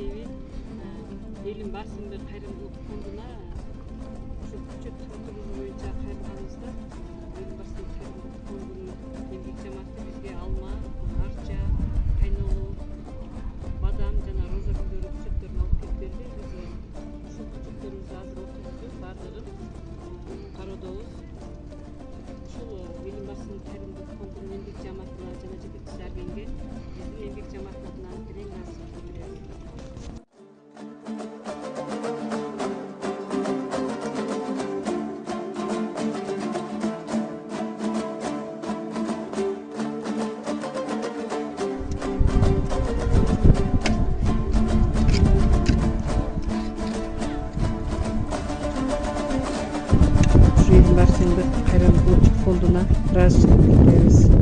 себеби элим барсын бир кайрымдуулук фондуна ушул бюджет тармактары боюнча кайрылганыбызда элим барсын кайрымдуулук фондунун эмгек жамааты бизге алма, арча, кайнолу, бадам жана роза гүлдөрү бюджеттерин алып келип берди. Биз ушул бюджеттерибизди азыр отургузуп баардыгын кароодобуз. Ушул элим барсын кайрымдуулук фондунун эмгек жамаатына жана жетекчиси Аргенге биздин эмгек жамааттын атынан терең ыраазычылык билдиребиз. Элим барсын кайрымдуулук фондуна ыраазычылык билдиребиз.